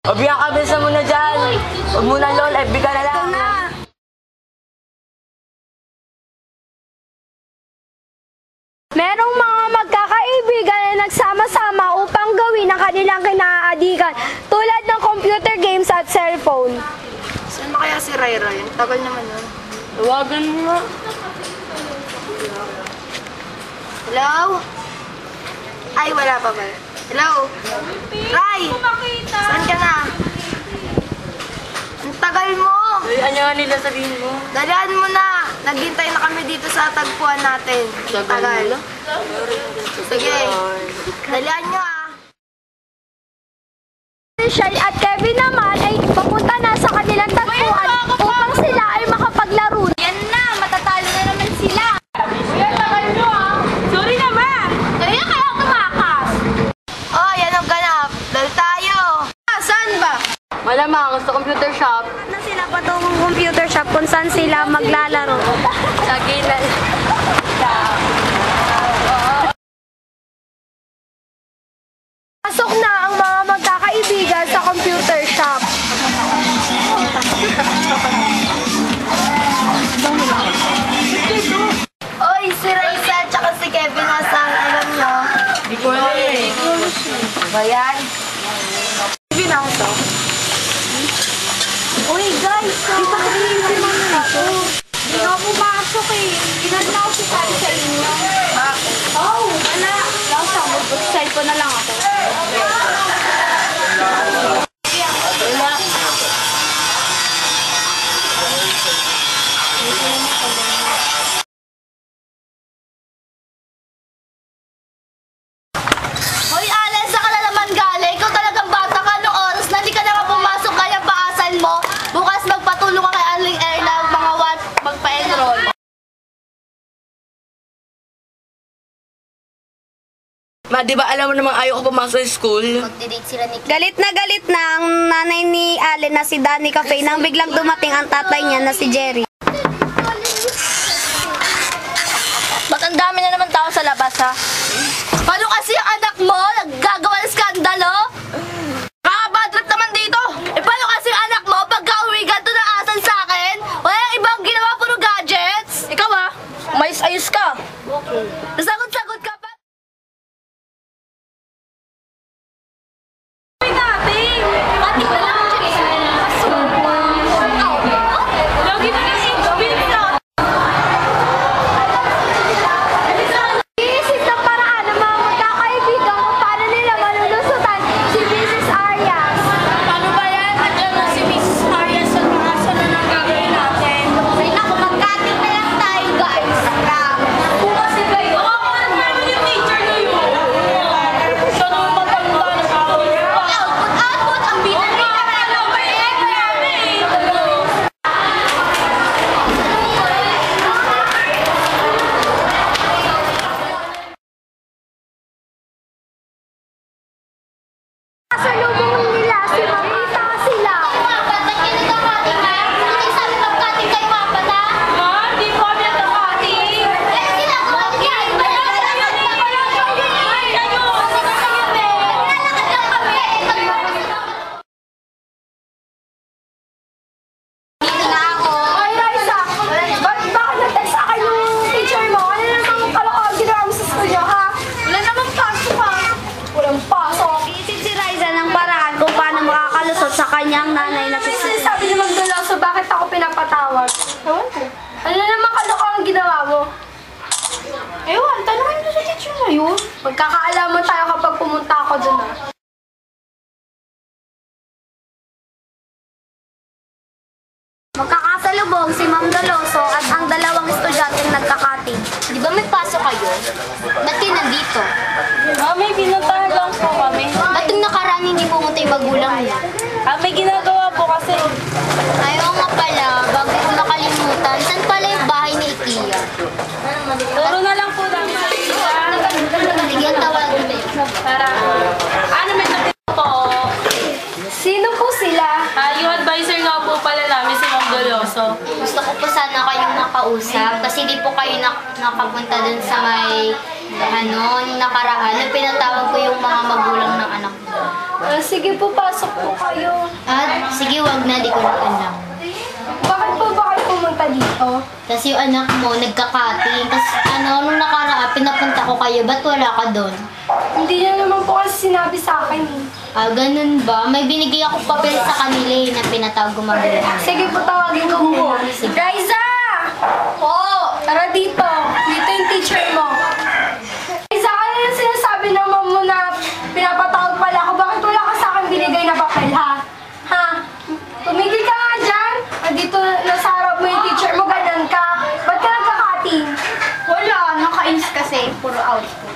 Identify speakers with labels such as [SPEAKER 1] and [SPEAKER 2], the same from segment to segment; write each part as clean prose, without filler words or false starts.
[SPEAKER 1] O, biyak ka, bilisan mo na dyan. Huwag mo na, lol. FB ka na lang.
[SPEAKER 2] Merong mga magkakaibigan na nagsama-sama upang gawin ang kanilang kinaadikan tulad ng computer games at cellphone.
[SPEAKER 3] Saan na kaya si Ray Ray? Tagal naman nun.
[SPEAKER 1] Tawagan mo nga.
[SPEAKER 3] Hello? Ay, wala pa ba? Hello? Ray! Saan ka na? Ang tagal mo!
[SPEAKER 1] Ano nga nila sabihin mo?
[SPEAKER 3] Dalihan mo na! Naghintay na kami dito sa tagpuan natin. Ang tagal. Sige. Dalihan nyo ah.
[SPEAKER 2] Shai at Kevin naman ay papunta na sa kanilang tagpuan upang sila ay makapaglaro.
[SPEAKER 4] Yan na, matatalo na naman sila.
[SPEAKER 2] Sorry naman!
[SPEAKER 4] Kaya kaya tumakas.
[SPEAKER 3] Oh, yan ang ganap. Dal tayo. Saan ba?
[SPEAKER 1] Malamang, sa computer shop.
[SPEAKER 2] Na sila patungong computer shop kung saan sila maglalaro.
[SPEAKER 1] Sa gilid.
[SPEAKER 2] Pasok na ang mga magkakaibigan sa computer shop.
[SPEAKER 3] Oy, si Raisa at saka si Kevin nasaan? Alam nyo?
[SPEAKER 1] Di ko alam eh.
[SPEAKER 3] Ba yan? Kevin ako to.
[SPEAKER 2] Uy guys, di ba sabihin si Mama nito? Hindi nga pumasok eh. Ginadala ko si Sally sa inyo. Oh, wala. Lang siya, mag-cellphone na lang ako.
[SPEAKER 4] Hoy, Alan, saan ka na naman galing? Ikaw talagang bata ka noong oras na hindi ka na pumasok kaya paasan mo. Bukas magpatulong ka kay Aling Erna mga magpa-enroll.
[SPEAKER 1] Ma, di ba alam mo namang ayaw ko pumasok sa school?
[SPEAKER 4] Magdi-date sila ni
[SPEAKER 2] Galit na ang nanay ni Allen na si Danny Cafe nang biglang dumating ang tatay niya na si Jerry.
[SPEAKER 4] Ba't ang dami na naman tao sa labas, ha? Paano kasi ang anak mo? Naggagawa ng skandalo? Kakabadrip naman dito! Eh, paano kasi ang anak mo? Pagka-uwi ka ito na asan sa akin? Wala yung ibang ginawa, puro gadgets? Ikaw, ha? Umayos-ayos ka. Okay. Nasagot-sagot ka pa. Pati na lang. Lagi na lang
[SPEAKER 2] Iisip ng paraan ng mga magkakaibigan kung paano nila malulusutan si Mrs. Arias.
[SPEAKER 4] Paano ba yan? Andiyan na si Mrs. Arias sa mga sana ng gagawin natin. Ay naku, magkating na lang tayo, guys. Bukas si kayo. Oo, ano naman yung teacher na yun? Siya naman matanda na sa akin. Output, ang binali na lang.
[SPEAKER 2] Kasalubong nila si Mamita sila.
[SPEAKER 4] Ba't kayo nagkakating na? Hindi sabi magkating kayo mapa na? Hindi po kami nagkakating. Eh, ginagawa niya.
[SPEAKER 2] Ay, Raisa, bakit nag-text sa akin yung teacher mo? Ano namang kalokohan ginawa mo sa school niyo, ha?
[SPEAKER 4] Wala namang pasok ha.
[SPEAKER 2] Walang pasok. Iisip si Raisa ng paraan kung paano makakalusot sa kanyang nanay na si Susie. Sabi ni Ma'am Doloso, bakit ako pinapatawag? Ewan ko. Ano namang kalokohan ginawa mo? Ewan, tanongin mo sa teacher na yun. Magkakaalaman tayo kapag pumunta ako dun, ha? Magkakasalubong si Ma'am Doloso at ang dalawang estudyanteng nagkakating.
[SPEAKER 4] Di ba may pasok kayo? Ba't kayo nandito?
[SPEAKER 1] May pinuntahan lang po kami.
[SPEAKER 4] Ba't yung nakaraan hindi pumunta yung magulang niya?
[SPEAKER 1] May ginagawa po kasi.
[SPEAKER 4] Ayaw nga pala, bago ko nakalimutan, saan pala yung bahay ni Ikia?
[SPEAKER 1] Turo na lang po namin sa
[SPEAKER 4] Sige, tawagin mo.
[SPEAKER 1] Ano may natin po?
[SPEAKER 2] Sino po sila?
[SPEAKER 1] Yung advisor nga po pala namin si Ma'am Doloso.
[SPEAKER 4] Gusto ko po sana kayong makausap kasi di po kayo nakapunta dun sa may nung nakaraan, nung pinatawag ko yung mga magulang ng anak ko.
[SPEAKER 2] Sige po, pasok po kayo.
[SPEAKER 5] Sige, wag na, di ko na alam.
[SPEAKER 2] Bakit po ba kayo pumunta dito?
[SPEAKER 5] Kasi yung anak mo, nagka-cutting. Tapos nung nakaraan, pinapunta ko kayo, ba't wala ka doon?
[SPEAKER 2] Hindi niya naman po kasi sinabi sa akin eh.
[SPEAKER 5] Ganun ba? May binigay ako papel sa kanila na pinatawag gumagawa.
[SPEAKER 2] Sige po, tawagin ko muna. Raisa! Po! Tara dito. Dito yung teacher mo. Raisa, ano yung sinasabi ng mom mo na pinapatawag pala ako? Bakit wala ka sa akin binigay na papel, ha? Ha? Tumigil ka nga dyan. Dito nasa harap mo yung teacher mo, ganun ka. Ba't ka nagkakating?
[SPEAKER 3] Wala, nakainis kasi. Puro output.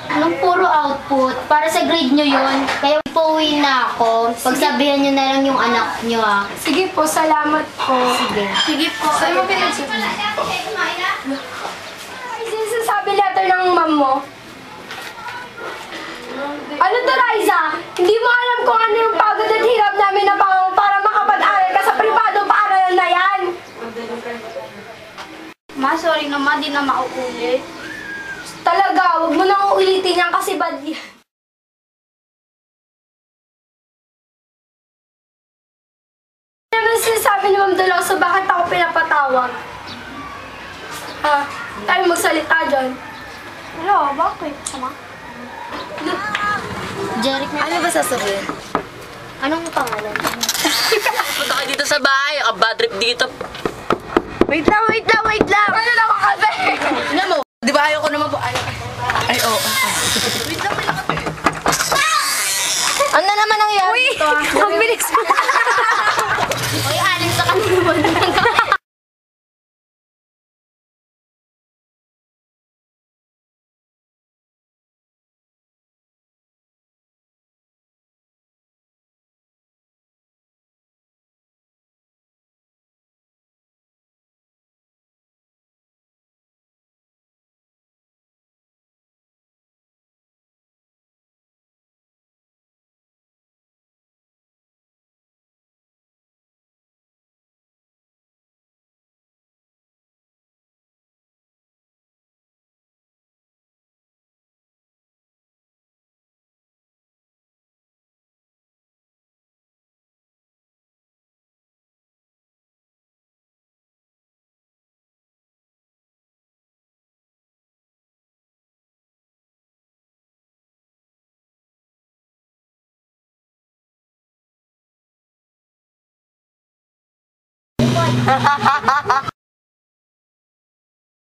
[SPEAKER 5] Anong puro output? Para sa grade nyo yun. Kaya pauwi na ako. Pagsabihan nyo na lang yung anak nyo
[SPEAKER 2] Sige po, salamat po.
[SPEAKER 5] Sige.
[SPEAKER 2] Sige po. Saan mo pinagsabi? Sinasabi letter ng mom mo? Ano to, Raisa? Hindi mo alam kung ano yung pagod at hirap namin na para makapag-aral ka sa privado paaralan na yan.
[SPEAKER 3] Ma, sorry naman, di na mauulit.
[SPEAKER 2] Talaga, huwag mo nang uulitin yan kasi bad yan. Ano naman sinasabi ni Ma'am Doloso, bakit ako pinapatawag? Ha? Tayo magsalita dyan.
[SPEAKER 3] Wala, bakit?
[SPEAKER 5] Jeric,
[SPEAKER 3] Ano ba sasabihin?
[SPEAKER 5] anong pangalan?
[SPEAKER 1] Punta ka dito sa bahay. Bad trip dito.
[SPEAKER 3] Wait lang!
[SPEAKER 2] Ano naman kasi?
[SPEAKER 1] Tingnan mo. Di ba ayaw ko naman po? Ay, oo.
[SPEAKER 5] Ano naman nangyari dito?
[SPEAKER 3] Ang bilis mo!
[SPEAKER 5] Uy, alis sa kanila.